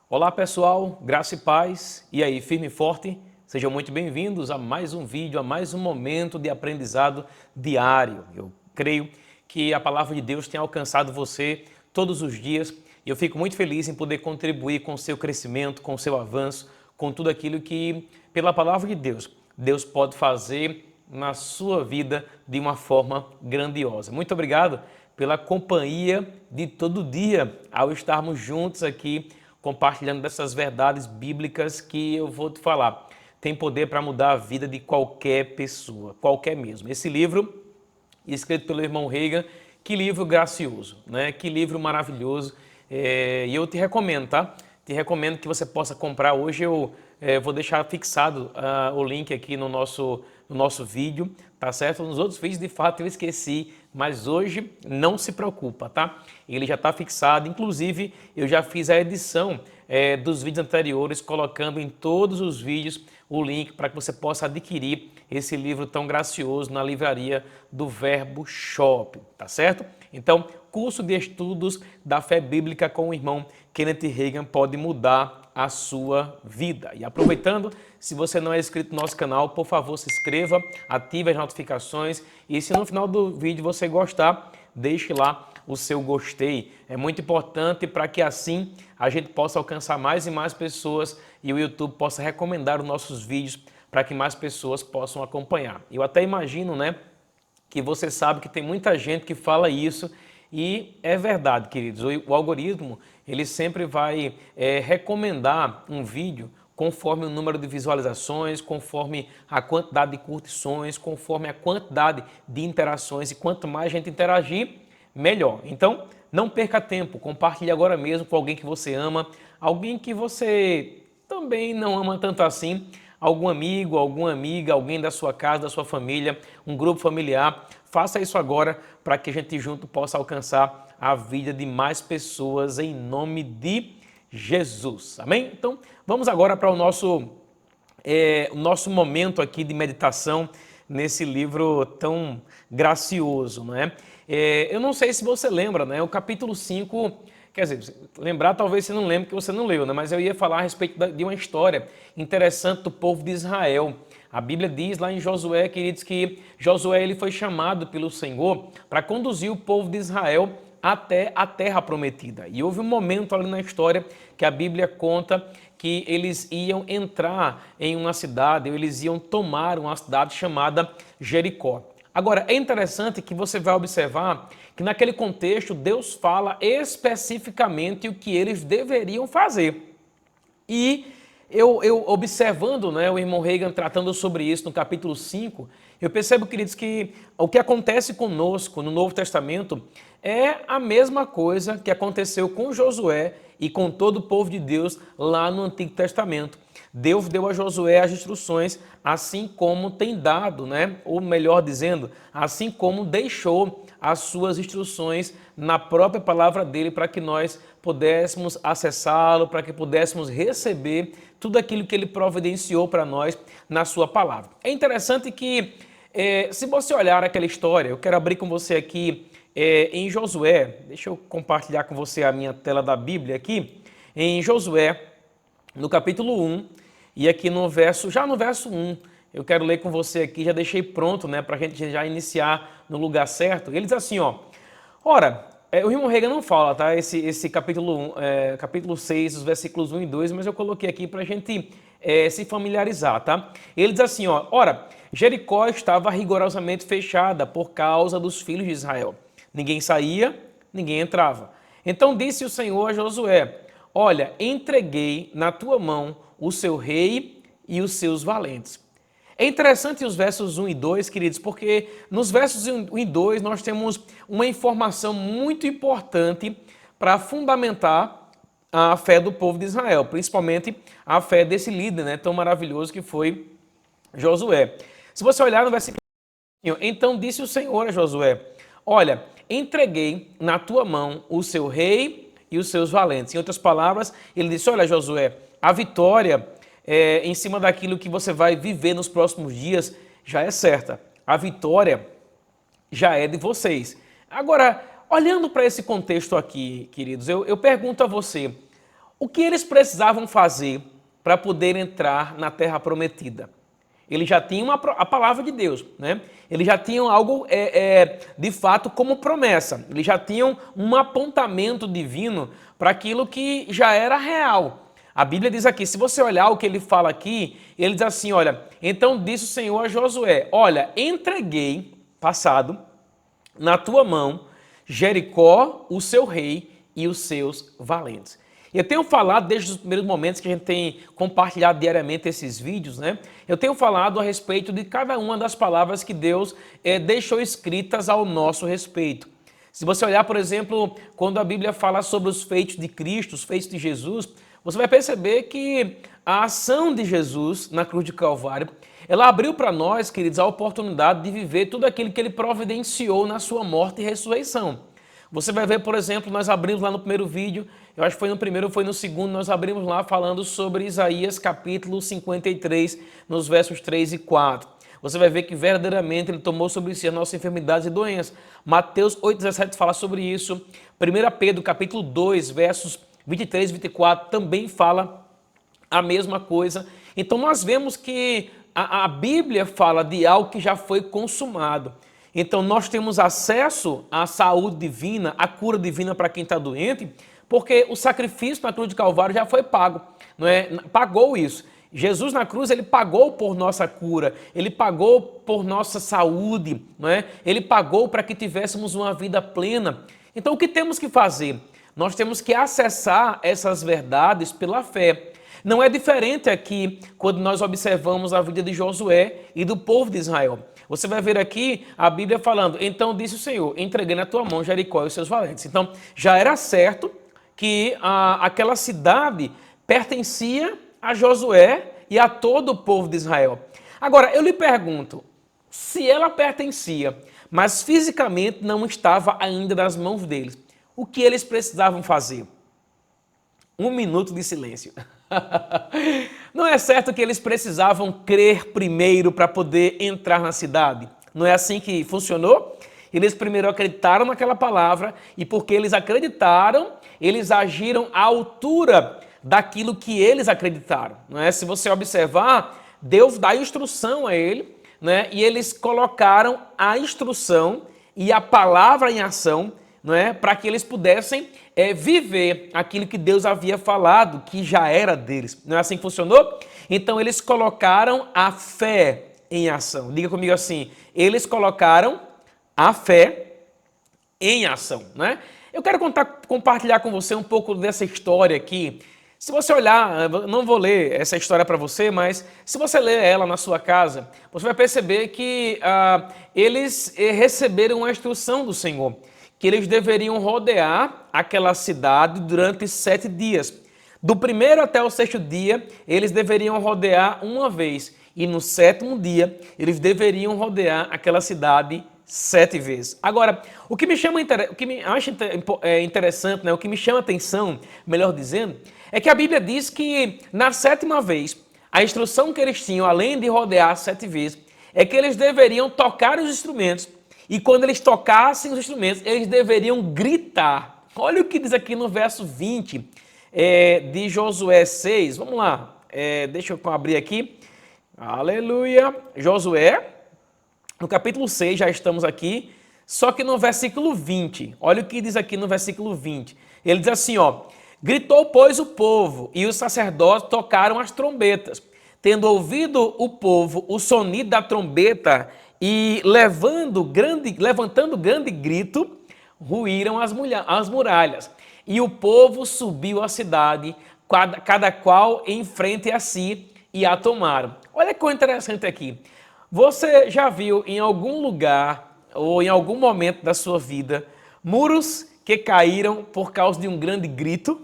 Olá pessoal, graça e paz, e aí, firme e forte? Sejam muito bem-vindos a mais um vídeo, a mais um momento de aprendizado diário. Eu creio que a palavra de Deus tem alcançado você todos os dias e eu fico muito feliz em poder contribuir com o seu crescimento, com o seu avanço, com tudo aquilo que, pela palavra de Deus, Deus pode fazer na sua vida de uma forma grandiosa. Muito obrigado pela companhia de todo dia ao estarmos juntos aqui compartilhando dessas verdades bíblicas que eu vou te falar. Tem poder para mudar a vida de qualquer pessoa, qualquer mesmo. Esse livro, escrito pelo irmão Reagan, que livro gracioso, né? Que livro maravilhoso. E eu te recomendo, tá? Te recomendo que você possa comprar. Hoje eu vou deixar fixado o link aqui no nosso vídeo, tá certo? Nos outros vídeos, de fato, eu esqueci, mas hoje não se preocupa, tá? Ele já está fixado, inclusive eu já fiz a edição dos vídeos anteriores, colocando em todos os vídeos o link para que você possa adquirir esse livro tão gracioso na livraria do Verbo Shop, tá certo? Então, curso de estudos da fé bíblica com o irmão Kenneth Reagan pode mudar a sua vida. E aproveitando, se você não é inscrito no nosso canal, por favor, se inscreva, ative as notificações e se no final do vídeo você gostar, deixe lá o seu gostei. É muito importante para que assim a gente possa alcançar mais e mais pessoas e o YouTube possa recomendar os nossos vídeos para que mais pessoas possam acompanhar. Eu até imagino, né, que você sabe que tem muita gente que fala isso e é verdade, queridos. O algoritmo, ele sempre vai recomendar um vídeo conforme o número de visualizações, conforme a quantidade de curtições, conforme a quantidade de interações, e quanto mais gente interagir, melhor. Então, não perca tempo, compartilhe agora mesmo com alguém que você ama, alguém que você também não ama tanto assim, algum amigo, alguma amiga, alguém da sua casa, da sua família, um grupo familiar. Faça isso agora para que a gente junto possa alcançar a vida de mais pessoas em nome de Jesus. Amém? Então, vamos agora para o nosso momento aqui de meditação nesse livro tão gracioso, não é? Eu não sei se você lembra, né? O capítulo 5, quer dizer, lembrar talvez você não lembre que você não leu, né? Mas eu ia falar a respeito de uma história interessante do povo de Israel. A Bíblia diz lá em Josué, queridos, que Josué ele foi chamado pelo Senhor para conduzir o povo de Israel até a terra prometida. E houve um momento ali na história que a Bíblia conta que eles iam entrar em uma cidade, ou eles iam tomar uma cidade chamada Jericó. Agora, é interessante que você vai observar que naquele contexto Deus fala especificamente o que eles deveriam fazer. E eu observando, né, o irmão Reagan tratando sobre isso no capítulo 5, eu percebo, queridos, que o que acontece conosco no Novo Testamento é a mesma coisa que aconteceu com Josué e com todo o povo de Deus lá no Antigo Testamento. Deus deu a Josué as instruções, assim como tem dado, né? Ou melhor dizendo, assim como deixou as suas instruções na própria palavra dele para que nós pudéssemos acessá-lo, para que pudéssemos receber tudo aquilo que ele providenciou para nós na sua palavra. É interessante que, se você olhar aquela história, eu quero abrir com você aqui em Josué, deixa eu compartilhar com você a minha tela da Bíblia aqui, em Josué, no capítulo 1, e aqui no verso 1, eu quero ler com você aqui, já deixei pronto, né, para a gente já iniciar no lugar certo. Ele diz assim, ó, ora, o irmão Reagan não fala, tá, esse capítulo, capítulo 6, os versículos 1 e 2, mas eu coloquei aqui para a gente se familiarizar, tá? Ele diz assim, ó, ora, Jericó estava rigorosamente fechada por causa dos filhos de Israel. Ninguém saía, ninguém entrava. Então disse o Senhor a Josué, olha, entreguei na tua mão o seu rei e os seus valentes. É interessante os versos 1 e 2, queridos, porque nos versos 1 e 2 nós temos uma informação muito importante para fundamentar a fé do povo de Israel, principalmente a fé desse líder, né, tão maravilhoso que foi Josué. Se você olhar no versículo, então disse o Senhor a Josué, olha, entreguei na tua mão o seu rei e os seus valentes. Em outras palavras, ele disse, olha Josué, a vitória em cima daquilo que você vai viver nos próximos dias já é certa. A vitória já é de vocês. Agora, olhando para esse contexto aqui, queridos, eu pergunto a você, O que eles precisavam fazer para poder entrar na terra prometida? Eles já tinham a palavra de Deus, né? Eles já tinham algo de fato como promessa. Eles já tinham um apontamento divino para aquilo que já era real. A Bíblia diz aqui, se você olhar o que ele fala aqui, ele diz assim, olha, então disse o Senhor a Josué, olha, entreguei, passado, na tua mão, Jericó, o seu rei e os seus valentes. Eu tenho falado desde os primeiros momentos que a gente tem compartilhado diariamente esses vídeos, né? Eu tenho falado a respeito de cada uma das palavras que Deus deixou escritas ao nosso respeito. Se você olhar, por exemplo, quando a Bíblia fala sobre os feitos de Cristo, os feitos de Jesus, você vai perceber que a ação de Jesus na cruz de Calvário, ela abriu para nós, queridos, a oportunidade de viver tudo aquilo que ele providenciou na sua morte e ressurreição. Você vai ver, por exemplo, nós abrimos lá no primeiro vídeo, eu acho que foi no primeiro ou foi no segundo, nós abrimos lá falando sobre Isaías capítulo 53, nos versos 3 e 4. Você vai ver que verdadeiramente ele tomou sobre si as nossas enfermidades e doenças. Mateus 8,17 fala sobre isso. 1 Pedro capítulo 2, versos 23 e 24 também fala a mesma coisa. Então nós vemos que a Bíblia fala de algo que já foi consumado. Então nós temos acesso à saúde divina, à cura divina para quem está doente, porque o sacrifício na cruz de Calvário já foi pago, não é? Pagou isso. Jesus na cruz, ele pagou por nossa cura, ele pagou por nossa saúde, não é? Ele pagou para que tivéssemos uma vida plena. Então o que temos que fazer? Nós temos que acessar essas verdades pela fé. Não é diferente aqui quando nós observamos a vida de Josué e do povo de Israel. Você vai ver aqui a Bíblia falando, então disse o Senhor, entreguei na tua mão Jericó e os seus valentes. Então já era certo que aquela cidade pertencia a Josué e a todo o povo de Israel. Agora, eu lhe pergunto, se ela pertencia, mas fisicamente não estava ainda nas mãos deles, o que eles precisavam fazer? 1 minuto de silêncio. Não é certo que eles precisavam crer primeiro para poder entrar na cidade? Não é assim que funcionou? Eles primeiro acreditaram naquela palavra e porque eles acreditaram, eles agiram à altura daquilo que eles acreditaram. Não é? Se você observar, Deus dá instrução a ele, né? E eles colocaram a instrução e a palavra em ação, não é? Para que eles pudessem viver aquilo que Deus havia falado, que já era deles. Não é assim que funcionou? Então eles colocaram a fé em ação. Diga comigo assim, eles colocaram a fé em ação, né? Eu quero compartilhar com você um pouco dessa história aqui. Se você olhar, não vou ler essa história para você, mas se você ler ela na sua casa, você vai perceber que eles receberam a instrução do Senhor, que eles deveriam rodear aquela cidade durante 7 dias. Do primeiro até o 6º dia, eles deveriam rodear uma vez. E no 7º dia, eles deveriam rodear aquela cidade 7 vezes. Agora, o que me acha interessante, né? O que me chama atenção, melhor dizendo, é que a Bíblia diz que na 7ª vez, a instrução que eles tinham, além de rodear 7 vezes, é que eles deveriam tocar os instrumentos. E quando eles tocassem os instrumentos, eles deveriam gritar. Olha o que diz aqui no verso 20 de Josué 6. Vamos lá, deixa eu abrir aqui. Aleluia. Josué, no capítulo 6, já estamos aqui, só que no versículo 20. Olha o que diz aqui no versículo 20. Ele diz assim, ó. Gritou, pois, o povo, e os sacerdotes tocaram as trombetas. Tendo ouvido o povo o sonido da trombeta e levantando grande grito, ruíram as muralhas. E o povo subiu à cidade, cada qual em frente a si, e a tomaram. Olha que coisa interessante aqui. Você já viu em algum lugar, ou em algum momento da sua vida, muros que caíram por causa de um grande grito?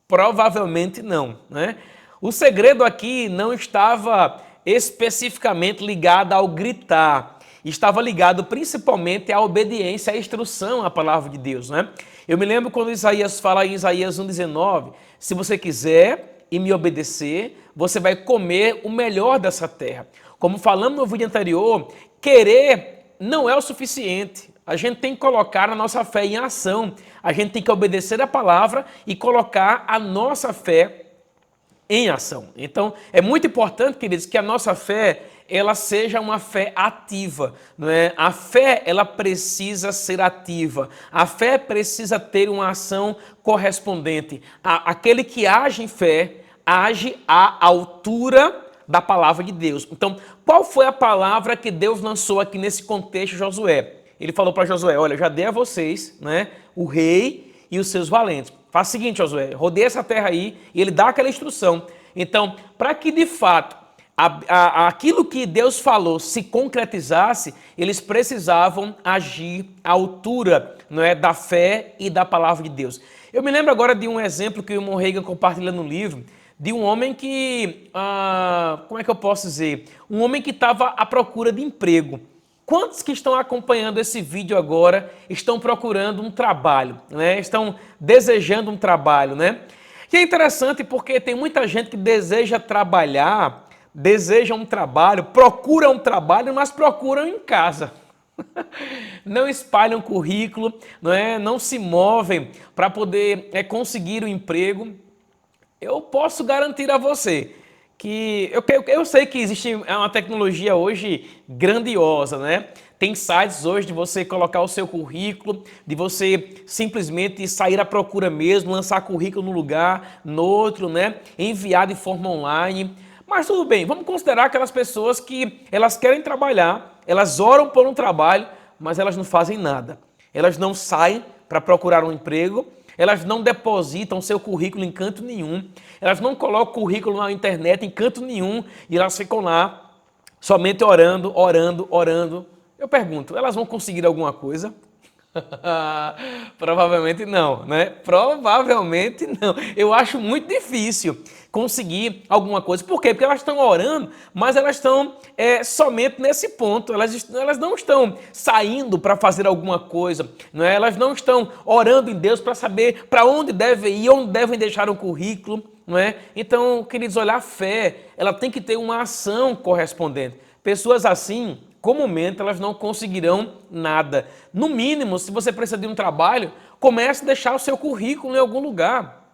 Provavelmente não, né? O segredo aqui não estava especificamente ligado ao gritar, estava ligado principalmente à obediência, à instrução à palavra de Deus, né? Eu me lembro quando Isaías fala em Isaías 1,19, se você quiser e me obedecer, você vai comer o melhor dessa terra. Como falamos no vídeo anterior, querer não é o suficiente. A gente tem que colocar a nossa fé em ação. A gente tem que obedecer a palavra e colocar a nossa fé em ação. Então, é muito importante, queridos, que a nossa fé ela seja uma fé ativa, não é? A fé ela precisa ser ativa. A fé precisa ter uma ação correspondente. Aquele que age em fé age à altura da palavra de Deus. Então, qual foi a palavra que Deus lançou aqui nesse contexto, Josué? Ele falou para Josué: olha, eu já dei a vocês, né, o rei e os seus valentes. Faz o seguinte, Josué, rodeia essa terra aí, e ele dá aquela instrução. Então, para que de fato aquilo que Deus falou se concretizasse, eles precisavam agir à altura, não é, da fé e da palavra de Deus. Eu me lembro agora de um exemplo que o irmão Reagan compartilha no livro, de um homem que, como é que eu posso dizer? Um homem que estava à procura de emprego. Quantos que estão acompanhando esse vídeo agora estão procurando um trabalho, né? Estão desejando um trabalho, né? E é interessante porque tem muita gente que deseja trabalhar, deseja um trabalho, procura um trabalho, mas procuram em casa. Não espalham currículo, não é? Não se movem para poder conseguir um emprego. Eu posso garantir a você que eu sei que existe uma tecnologia hoje grandiosa, né? Tem sites hoje de você colocar o seu currículo, de você simplesmente sair à procura mesmo, lançar currículo num lugar, no outro, né? Enviar de forma online. Mas tudo bem, vamos considerar aquelas pessoas que elas querem trabalhar, elas oram por um trabalho, mas elas não fazem nada. Elas não saem para procurar um emprego, elas não depositam seu currículo em canto nenhum, elas não colocam o currículo na internet em canto nenhum e elas ficam lá somente orando, orando, orando. Eu pergunto, elas vão conseguir alguma coisa? Provavelmente não, né? Provavelmente não. Eu acho muito difícil conseguir alguma coisa. Por quê? Porque elas estão orando, mas elas estão somente nesse ponto. Elas não estão saindo para fazer alguma coisa, não é? Elas não estão orando em Deus para saber para onde devem ir, onde devem deixar o currículo, não é? Então, queridos, olhar a fé, ela tem que ter uma ação correspondente. Pessoas assim, comumente, elas não conseguirão nada. No mínimo, se você precisa de um trabalho, comece a deixar o seu currículo em algum lugar.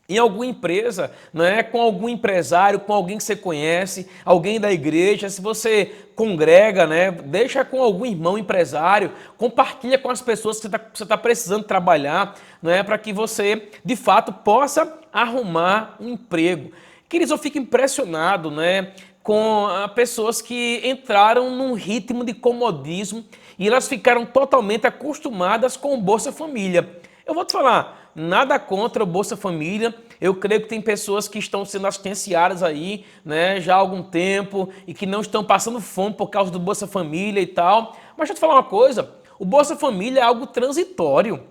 Em alguma empresa, não é? Com algum empresário, com alguém que você conhece, alguém da igreja, se você congrega, né? Deixa com algum irmão empresário, compartilha com as pessoas que você tá precisando trabalhar, não é? Para que você, de fato, possa arrumar um emprego. Queridos, eu fico impressionado, né, com pessoas que entraram num ritmo de comodismo e elas ficaram totalmente acostumadas com o Bolsa Família. Eu vou te falar, nada contra o Bolsa Família, eu creio que tem pessoas que estão sendo assistenciadas aí, né, já há algum tempo e que não estão passando fome por causa do Bolsa Família e tal. Mas deixa eu te falar uma coisa, o Bolsa Família é algo transitório.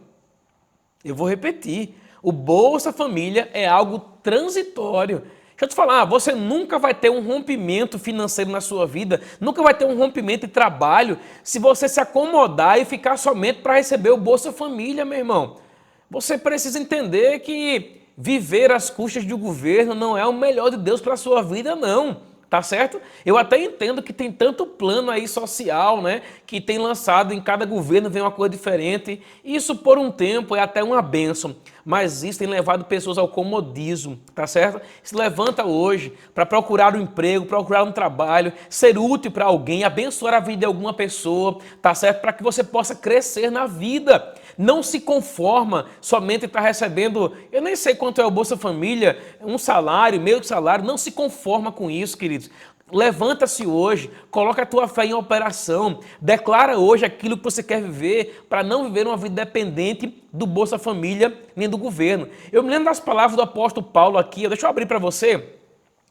Eu vou repetir, o Bolsa Família é algo transitório. Deixa eu te falar, você nunca vai ter um rompimento financeiro na sua vida, nunca vai ter um rompimento de trabalho se você se acomodar e ficar somente para receber o Bolsa Família, meu irmão. Você precisa entender que viver às custas do governo não é o melhor de Deus para a sua vida, não. Tá certo? Eu até entendo que tem tanto plano aí social, né, que tem lançado em cada governo, vem uma coisa diferente. Isso por um tempo é até uma bênção, mas isso tem levado pessoas ao comodismo, tá certo? Se levanta hoje para procurar um emprego, procurar um trabalho, ser útil para alguém, abençoar a vida de alguma pessoa, tá certo? Para que você possa crescer na vida. Não se conforma somente estar recebendo, eu nem sei quanto é o Bolsa Família, um salário, meio salário, não se conforma com isso, queridos. Levanta-se hoje, coloca a tua fé em operação, declara hoje aquilo que você quer viver para não viver uma vida dependente do Bolsa Família nem do governo. Eu me lembro das palavras do apóstolo Paulo aqui, deixa eu abrir para você,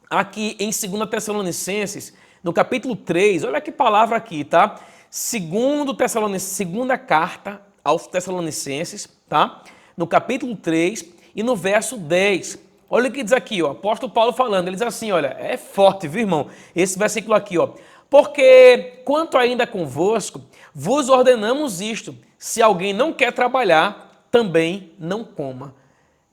aqui em 2 Tessalonicenses, no capítulo 3, olha que palavra aqui, tá? 2 Tessalonicenses, segunda carta aos Tessalonicenses, tá? No capítulo 3 e no verso 10. Olha o que diz aqui, ó, apóstolo Paulo falando, ele diz assim, olha, é forte, viu, irmão? Esse versículo aqui, ó. Porque, quanto ainda convosco, vos ordenamos isto, se alguém não quer trabalhar, também não coma.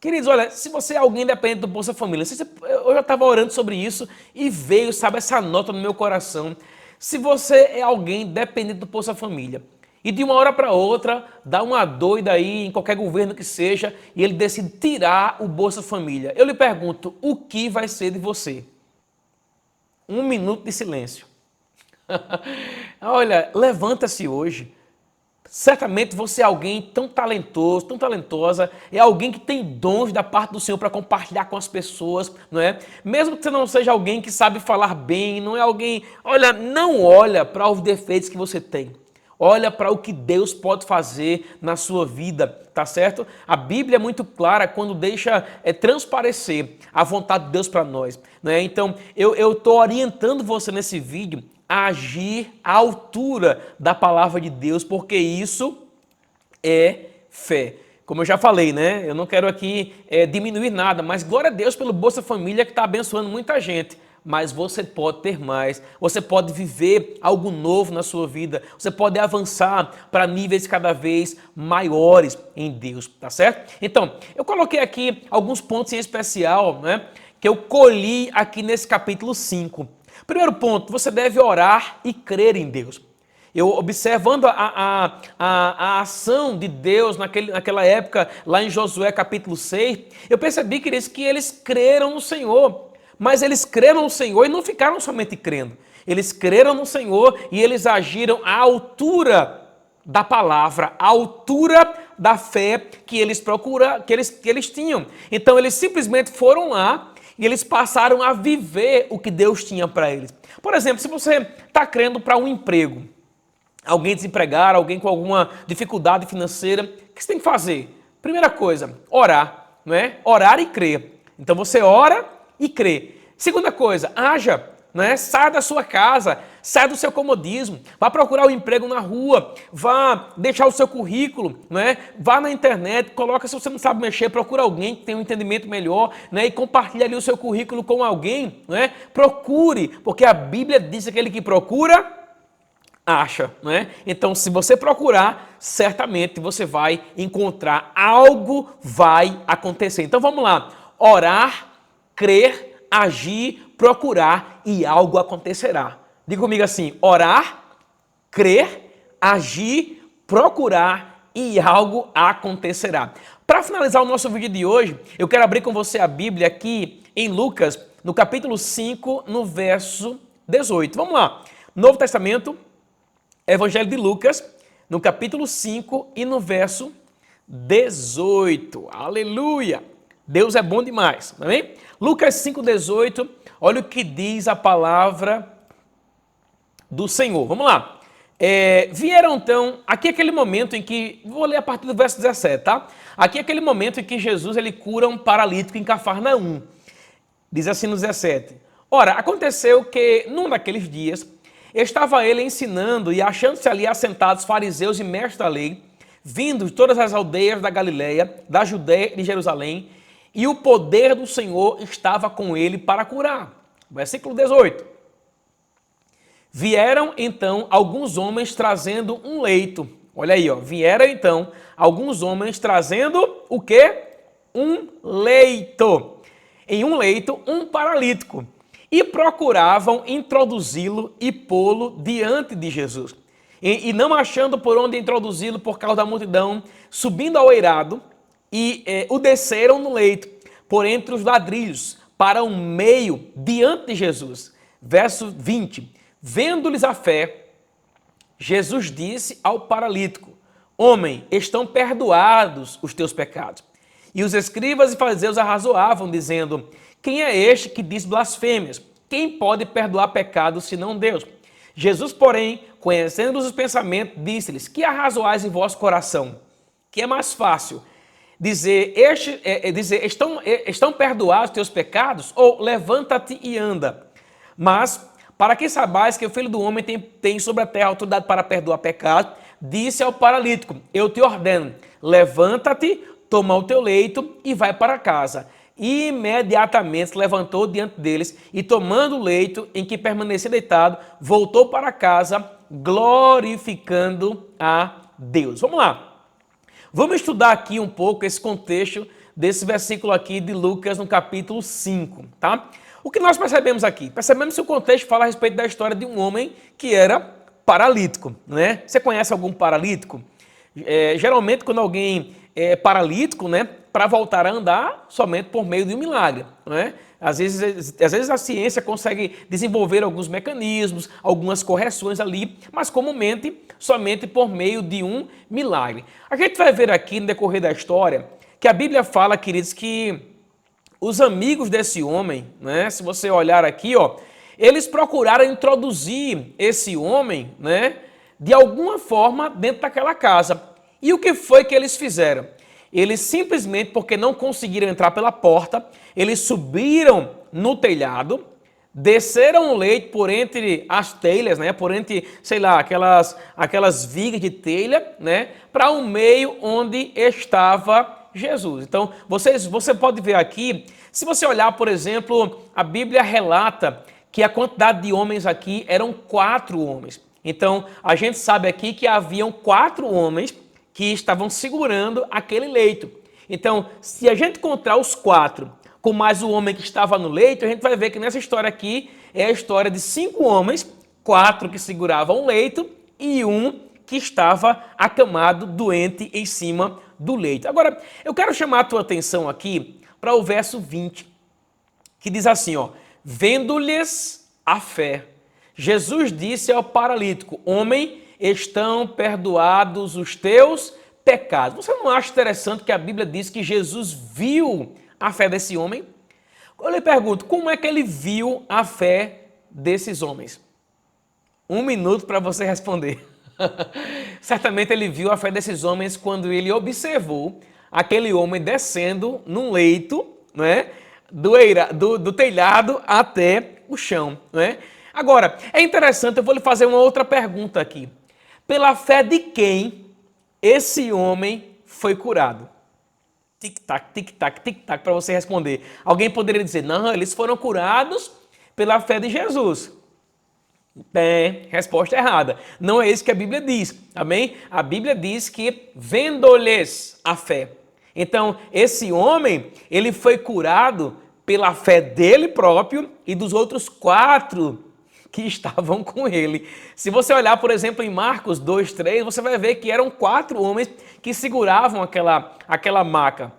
Queridos, olha, se você é alguém dependente do Bolsa Família, eu já estava orando sobre isso e veio, sabe, essa nota no meu coração. Se você é alguém dependente do Bolsa Família, E de uma hora para outra, dá uma doida aí em qualquer governo que seja e ele decide tirar o Bolsa Família. Eu lhe pergunto, o que vai ser de você? Um minuto de silêncio. Olha, levanta-se hoje. Certamente você é alguém tão talentoso, tão talentosa, é alguém que tem dons da parte do Senhor para compartilhar com as pessoas, não é? Mesmo que você não seja alguém que sabe falar bem, não é alguém... Olha, não olha para os defeitos que você tem. Olha para o que Deus pode fazer na sua vida, tá certo? A Bíblia é muito clara quando deixa transparecer a vontade de Deus para nós, né? Então, eu estou orientando você nesse vídeo a agir à altura da palavra de Deus, porque isso é fé. Como eu já falei, né? Eu não quero aqui diminuir nada, mas glória a Deus pelo Bolsa Família que está abençoando muita gente. Mas você pode ter mais, você pode viver algo novo na sua vida, você pode avançar para níveis cada vez maiores em Deus, tá certo? Então, eu coloquei aqui alguns pontos em especial, né, que eu colhi aqui nesse capítulo 5. Primeiro ponto, você deve orar e crer em Deus. Eu observando a ação de Deus naquela época, lá em Josué capítulo 6, eu percebi, queridos, que eles creram no Senhor. Mas eles creram no Senhor e não ficaram somente crendo. Eles creram no Senhor e eles agiram à altura da palavra, à altura da fé que eles que eles tinham. Então eles simplesmente foram lá e eles passaram a viver o que Deus tinha para eles. Por exemplo, se você está crendo para um emprego, alguém desempregado, alguém com alguma dificuldade financeira, o que você tem que fazer? Primeira coisa, orar, não é? Orar e crer. Então você ora e crê. Segunda coisa, haja, né? Saia da sua casa, saia do seu comodismo, vá procurar um emprego na rua, vá deixar o seu currículo, né? Vá na internet, coloca, se você não sabe mexer, procura alguém que tem um entendimento melhor, né? E compartilhe ali o seu currículo com alguém, né? Procure, porque a Bíblia diz que aquele que procura, acha, né? Então, se você procurar, certamente você vai encontrar, algo vai acontecer. Então, vamos lá, orar, crer, agir, procurar e algo acontecerá. Diga comigo assim, orar, crer, agir, procurar e algo acontecerá. Para finalizar o nosso vídeo de hoje, eu quero abrir com você a Bíblia aqui em Lucas, no capítulo 5, no verso 18. Vamos lá. Novo Testamento, Evangelho de Lucas, no capítulo 5 e no verso 18. Aleluia! Deus é bom demais, amém? Lucas 5,18, olha o que diz a palavra do Senhor. Vamos lá. Vieram então, aqui aquele momento em que, vou ler a partir do verso 17, tá? Aqui aquele momento em que Jesus ele cura um paralítico em Cafarnaum. Diz assim no 17. Ora, aconteceu que, num daqueles dias, estava ele ensinando e achando-se ali assentados fariseus e mestres da lei, vindos de todas as aldeias da Galileia, da Judéia e de Jerusalém, e o poder do Senhor estava com ele para curar. Versículo 18. Vieram então alguns homens trazendo um leito. Olha aí, ó. Vieram então alguns homens trazendo o quê? Um leito. Em um leito, um paralítico. E procuravam introduzi-lo e pô-lo diante de Jesus. E não achando por onde introduzi-lo por causa da multidão, subindo ao eirado, o desceram no leito, por entre os ladrilhos, para um meio diante de Jesus. Verso 20. Vendo-lhes a fé, Jesus disse ao paralítico: Homem, estão perdoados os teus pecados. E os escribas e fariseus arrazoavam, dizendo: Quem é este que diz blasfêmias? Quem pode perdoar pecados senão Deus? Jesus, porém, conhecendo os pensamentos, disse-lhes: Que arrazoais em vosso coração? Que é mais fácil dizer estão perdoados os teus pecados, ou levanta-te e anda. Mas, para que saibais que o Filho do Homem tem sobre a terra autoridade para perdoar pecados, disse ao paralítico: Eu te ordeno, levanta-te, toma o teu leito e vai para casa. E imediatamente se levantou diante deles e, tomando o leito em que permanecia deitado, voltou para casa, glorificando a Deus. Vamos lá. Vamos estudar aqui um pouco esse contexto desse versículo aqui de Lucas no capítulo 5, tá? O que nós percebemos aqui? Percebemos que o contexto fala a respeito da história de um homem que era paralítico, né? Você conhece algum paralítico? Geralmente quando alguém é paralítico, né, para voltar a andar somente por meio de um milagre, né? Às vezes a ciência consegue desenvolver alguns mecanismos, algumas correções ali, mas comumente somente por meio de um milagre. A gente vai ver aqui no decorrer da história que a Bíblia fala, queridos, que os amigos desse homem, né, se você olhar aqui, ó, eles procuraram introduzir esse homem, né, de alguma forma dentro daquela casa. E o que foi que eles fizeram? Eles simplesmente, porque não conseguiram entrar pela porta, eles subiram no telhado, desceram o leito por entre as telhas, né, por entre, sei lá, aquelas vigas de telha, né, para o meio onde estava Jesus. Então, você pode ver aqui, se você olhar, por exemplo, a Bíblia relata que a quantidade de homens aqui eram 4 homens. Então, a gente sabe aqui que haviam 4 homens que estavam segurando aquele leito. Então, se a gente encontrar os 4 com mais o homem que estava no leito, a gente vai ver que nessa história aqui é a história de 5 homens, 4 que seguravam o leito e um que estava acamado, doente, em cima do leito. Agora, eu quero chamar a tua atenção aqui para o verso 20, que diz assim, ó, vendo-lhes a fé, Jesus disse ao paralítico, homem, estão perdoados os teus pecados. Você não acha interessante que a Bíblia diz que Jesus viu a fé desse homem? Eu lhe pergunto, como é que ele viu a fé desses homens? 1 minuto para você responder. Certamente ele viu a fé desses homens quando ele observou aquele homem descendo num leito, né, do telhado até o chão, né? Agora, é interessante, eu vou lhe fazer uma outra pergunta aqui. Pela fé de quem esse homem foi curado? Tic-tac, tic-tac, tic-tac, para você responder. Alguém poderia dizer, não, eles foram curados pela fé de Jesus. Resposta errada. Não é isso que a Bíblia diz, amém? A Bíblia diz que vendo-lhes a fé. Então, esse homem, ele foi curado pela fé dele próprio e dos outros 4 que estavam com ele. Se você olhar, por exemplo, em Marcos 2:3, você vai ver que eram 4 homens que seguravam aquela maca.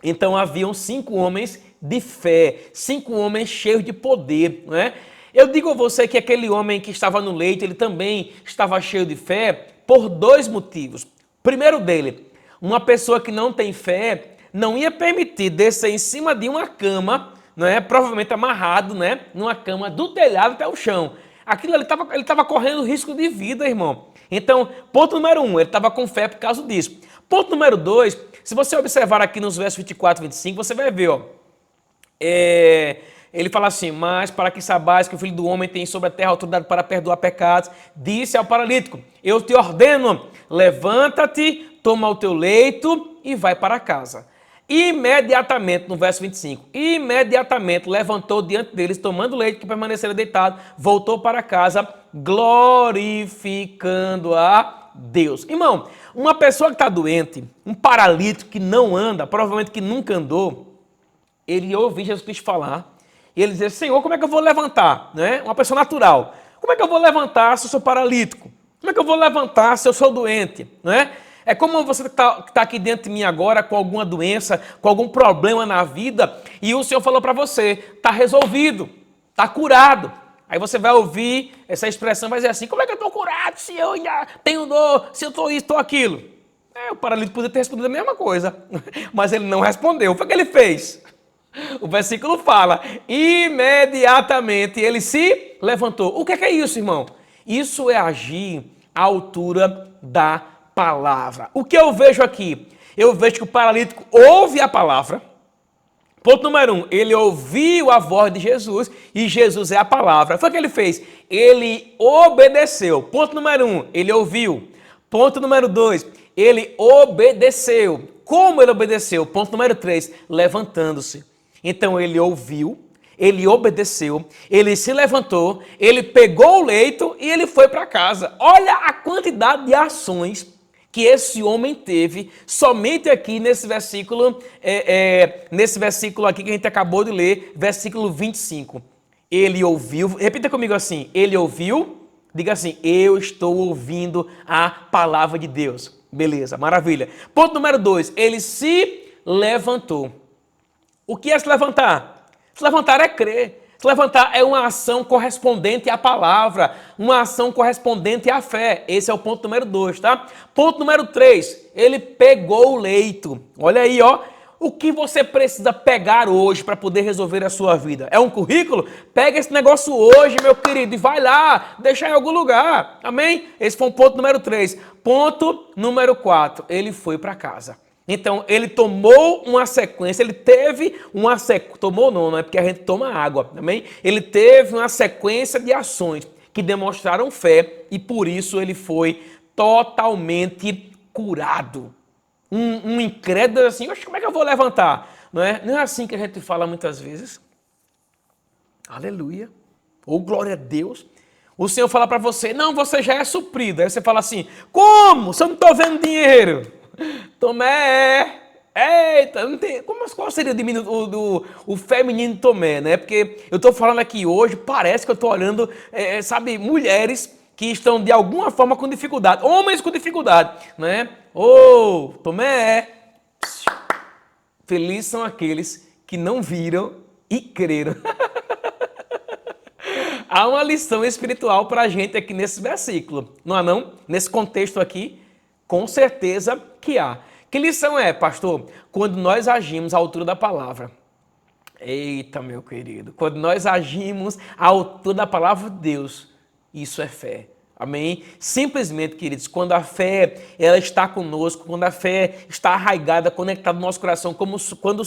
Então, haviam 5 homens de fé, 5 homens cheios de poder, não é? Eu digo a você que aquele homem que estava no leito, ele também estava cheio de fé por 2 motivos. Primeiro dele, uma pessoa que não tem fé não ia permitir descer em cima de uma cama, não é? Provavelmente amarrado, né? Numa cama do telhado até o chão. Aquilo ele estava correndo risco de vida, irmão. Então, ponto número 1, ele estava com fé por causa disso. Ponto número 2, se você observar aqui nos versos 24 e 25, você vai ver, ó. Ele fala assim, mas para que saibais que o Filho do Homem tem sobre a terra autoridade para perdoar pecados, disse ao paralítico, eu te ordeno, levanta-te, toma o teu leito e vai para casa. Imediatamente, no verso 25, imediatamente levantou diante deles, tomando o leito que permanecera deitado, voltou para casa, glorificando a Deus. Irmão, uma pessoa que está doente, um paralítico que não anda, provavelmente que nunca andou, ele ouviu Jesus Cristo falar, e ele dizia, Senhor, como é que eu vou levantar? Né? Uma pessoa natural. Como é que eu vou levantar se eu sou paralítico? Como é que eu vou levantar se eu sou doente? Né? É como você que está aqui dentro de mim agora com alguma doença, com algum problema na vida, e o Senhor falou para você, está resolvido, está curado. Aí você vai ouvir essa expressão, vai dizer assim, como é que eu estou curado se eu ainda tenho dor, se eu estou isso, estou aquilo? O paralítico poderia ter respondido a mesma coisa, mas ele não respondeu. O que ele fez? O versículo fala, imediatamente ele se levantou. O que é isso, irmão? Isso é agir à altura da palavra. O que eu vejo aqui? Eu vejo que o paralítico ouve a palavra. Ponto número 1, ele ouviu a voz de Jesus e Jesus é a palavra. Foi o que ele fez? Ele obedeceu. Ponto número 1, ele ouviu. Ponto número 2, ele obedeceu. Como ele obedeceu? Ponto número 3, levantando-se. Então ele ouviu, ele obedeceu, ele se levantou, ele pegou o leito e ele foi para casa. Olha a quantidade de ações que esse homem teve somente aqui nesse versículo aqui que a gente acabou de ler, versículo 25. Ele ouviu, repita comigo assim, ele ouviu, Diga assim, eu estou ouvindo a palavra de Deus. Beleza, maravilha. Ponto número 2, ele se levantou. O que é se levantar? Se levantar é crer. Se levantar é uma ação correspondente à palavra, uma ação correspondente à fé. Esse é o ponto número 2, tá? Ponto número 3, ele pegou o leito. Olha aí, ó. O que você precisa pegar hoje para poder resolver a sua vida? É um currículo? Pega esse negócio hoje, meu querido, e vai lá, deixa em algum lugar. Amém? Esse foi o ponto número 3. Ponto número 4, ele foi para casa. Então, ele tomou uma sequência, ele teve uma sequência, tomou não é porque a gente toma água, amém? Ele teve uma sequência de ações que demonstraram fé e por isso ele foi totalmente curado. Um incrédulo assim, oxe, como é que eu vou levantar? Não é assim que a gente fala muitas vezes? Aleluia. Ou glória a Deus. O Senhor fala para você, não, você já é suprido. Aí você fala assim, como? Se eu não estou vendo dinheiro. Tomé. Eita, não tem. Qual seria o feminino Tomé, né? Porque eu estou falando aqui hoje, parece que eu estou olhando, sabe, mulheres que estão de alguma forma com dificuldade, homens com dificuldade, né? Ô, Tomé. Felizes são aqueles que não viram e creram. Há uma lição espiritual para a gente aqui nesse versículo, não há não? Nesse contexto aqui, com certeza que há. Que lição é, pastor? Quando nós agimos à altura da palavra. Eita, meu querido. Quando nós agimos à altura da palavra de Deus, isso é fé. Amém? Simplesmente, queridos, quando a fé ela está conosco, quando a fé está arraigada, conectada no nosso coração, quando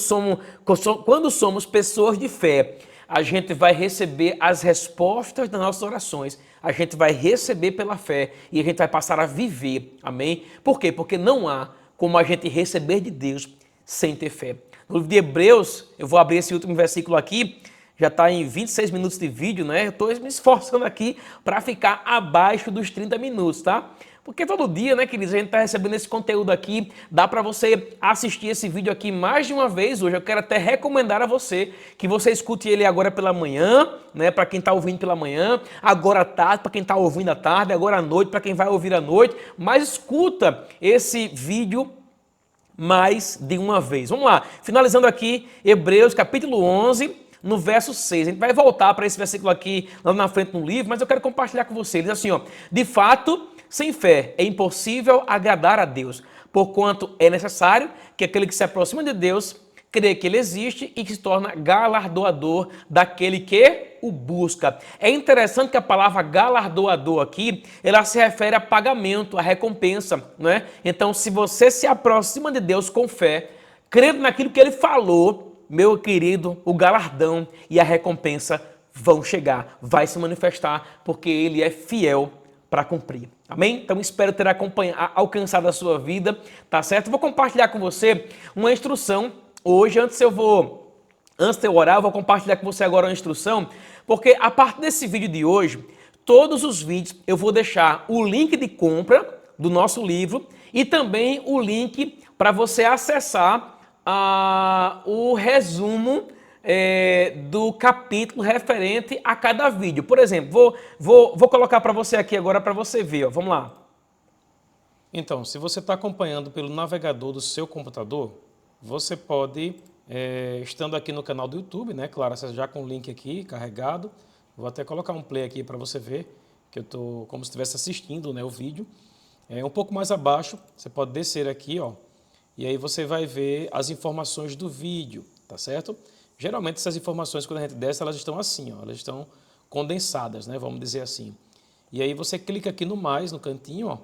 somos pessoas de fé, a gente vai receber as respostas das nossas orações, a gente vai receber pela fé e a gente vai passar a viver. Amém? Por quê? Porque não há como a gente receber de Deus sem ter fé. No livro de Hebreus, eu vou abrir esse último versículo aqui, já está em 26 minutos de vídeo, né? Eu estou me esforçando aqui para ficar abaixo dos 30 minutos, tá? Porque todo dia, né, queridos, a gente está recebendo esse conteúdo aqui, dá para você assistir esse vídeo aqui mais de uma vez hoje. Eu quero até recomendar a você que você escute ele agora pela manhã, né, para quem está ouvindo pela manhã, agora à tarde, para quem está ouvindo à tarde, agora à noite, para quem vai ouvir à noite, mas escuta esse vídeo mais de uma vez. Vamos lá, finalizando aqui, Hebreus capítulo 11, no verso 6. A gente vai voltar para esse versículo aqui lá na frente no livro, mas eu quero compartilhar com você. Ele diz assim, ó, de fato, sem fé é impossível agradar a Deus, porquanto é necessário que aquele que se aproxima de Deus crê que ele existe e que se torna galardoador daquele que o busca. É interessante que a palavra galardoador aqui, ela se refere a pagamento, a recompensa, não é? Então, se você se aproxima de Deus com fé, crendo naquilo que ele falou, meu querido, o galardão e a recompensa vão chegar, vai se manifestar, porque ele é fiel para cumprir. Amém? Então espero ter alcançado a sua vida, tá certo? Vou compartilhar com você uma instrução hoje, antes de eu orar, eu vou compartilhar com você agora uma instrução, porque a partir desse vídeo de hoje, todos os vídeos eu vou deixar o link de compra do nosso livro e também o link para você acessar o resumo do capítulo referente a cada vídeo. Por exemplo, vou colocar para você aqui agora para você ver. Ó. Vamos lá. Então, se você está acompanhando pelo navegador do seu computador, você pode, estando aqui no canal do YouTube, né? Claro, já com o link aqui carregado. Vou até colocar um play aqui para você ver que eu estou como se estivesse assistindo, né, o vídeo. Um pouco mais abaixo, você pode descer aqui, ó. E aí você vai ver as informações do vídeo, tá certo? Geralmente essas informações, quando a gente desce, elas estão assim, ó, elas estão condensadas, né? Vamos dizer assim. E aí você clica aqui no mais, no cantinho, ó.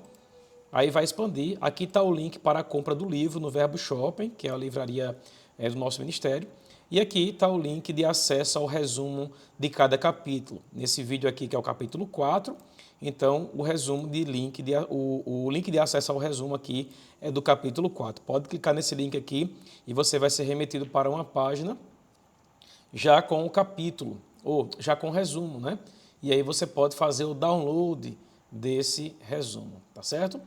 Aí vai expandir. Aqui está o link para a compra do livro no Verbo Shopping, que é a livraria do nosso ministério. E aqui está o link de acesso ao resumo de cada capítulo. Nesse vídeo aqui, que é o capítulo 4, então o resumo de link, o link de acesso ao resumo aqui é do capítulo 4. Pode clicar nesse link aqui e você vai ser remetido para uma página já com o capítulo, ou já com o resumo, né? E aí você pode fazer o download desse resumo, tá certo?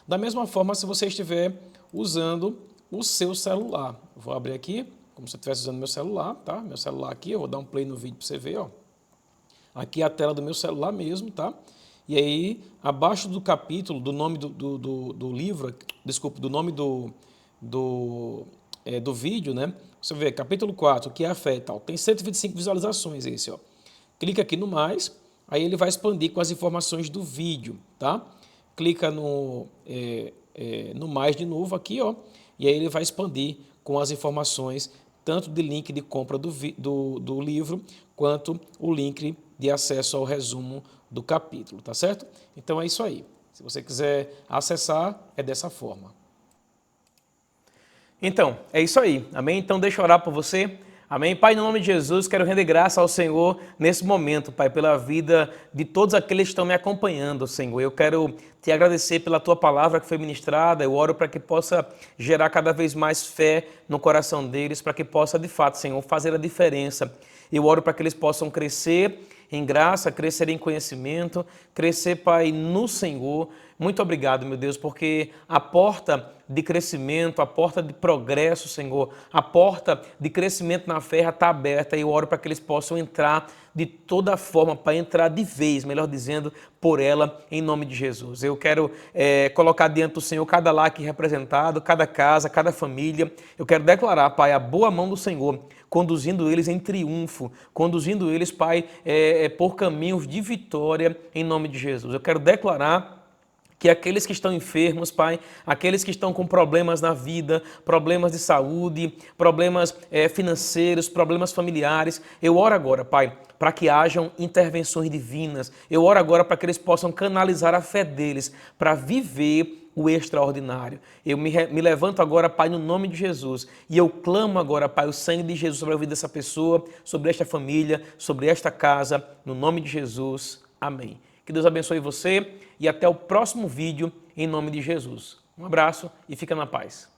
Da mesma forma, se você estiver usando o seu celular. Vou abrir aqui, como se eu estivesse usando meu celular, tá? Meu celular aqui, eu vou dar um play no vídeo para você ver, ó. Aqui é a tela do meu celular mesmo, tá? E aí, abaixo do capítulo, do nome do livro, desculpa, do nome do vídeo, né? Você vê, capítulo 4, que é a fé e tal. Tem 125 visualizações esse, ó. Clica aqui no mais, aí ele vai expandir com as informações do vídeo, tá? Clica no mais de novo aqui, ó. E aí ele vai expandir com as informações, tanto de link de compra do livro, quanto o link de acesso ao resumo do capítulo, tá certo? Então é isso aí. Se você quiser acessar, é dessa forma. Então, é isso aí, amém? Então deixa eu orar por você, amém? Pai, no nome de Jesus, quero render graça ao Senhor nesse momento, Pai, pela vida de todos aqueles que estão me acompanhando, Senhor. Eu quero te agradecer pela tua palavra que foi ministrada, eu oro para que possa gerar cada vez mais fé no coração deles, para que possa, de fato, Senhor, fazer a diferença. Eu oro para que eles possam crescer em graça, crescer em conhecimento, crescer, Pai, no Senhor. Muito obrigado, meu Deus, porque a porta de crescimento, a porta de progresso, Senhor, a porta de crescimento na fé está aberta e eu oro para que eles possam entrar de toda forma, para entrar de vez, melhor dizendo, por ela, em nome de Jesus. Eu quero colocar diante do Senhor cada lar aqui representado, cada casa, cada família. Eu quero declarar, Pai, a boa mão do Senhor, conduzindo eles em triunfo, conduzindo eles, Pai, por caminhos de vitória, em nome de Jesus. Eu quero declarar que aqueles que estão enfermos, Pai, aqueles que estão com problemas na vida, problemas de saúde, problemas financeiros, problemas familiares, eu oro agora, Pai, para que hajam intervenções divinas. Eu oro agora para que eles possam canalizar a fé deles para viver o extraordinário. Eu me levanto agora, Pai, no nome de Jesus, e eu clamo agora, Pai, o sangue de Jesus sobre a vida dessa pessoa, sobre esta família, sobre esta casa, no nome de Jesus. Amém. Que Deus abençoe você e até o próximo vídeo, em nome de Jesus. Um abraço e fica na paz.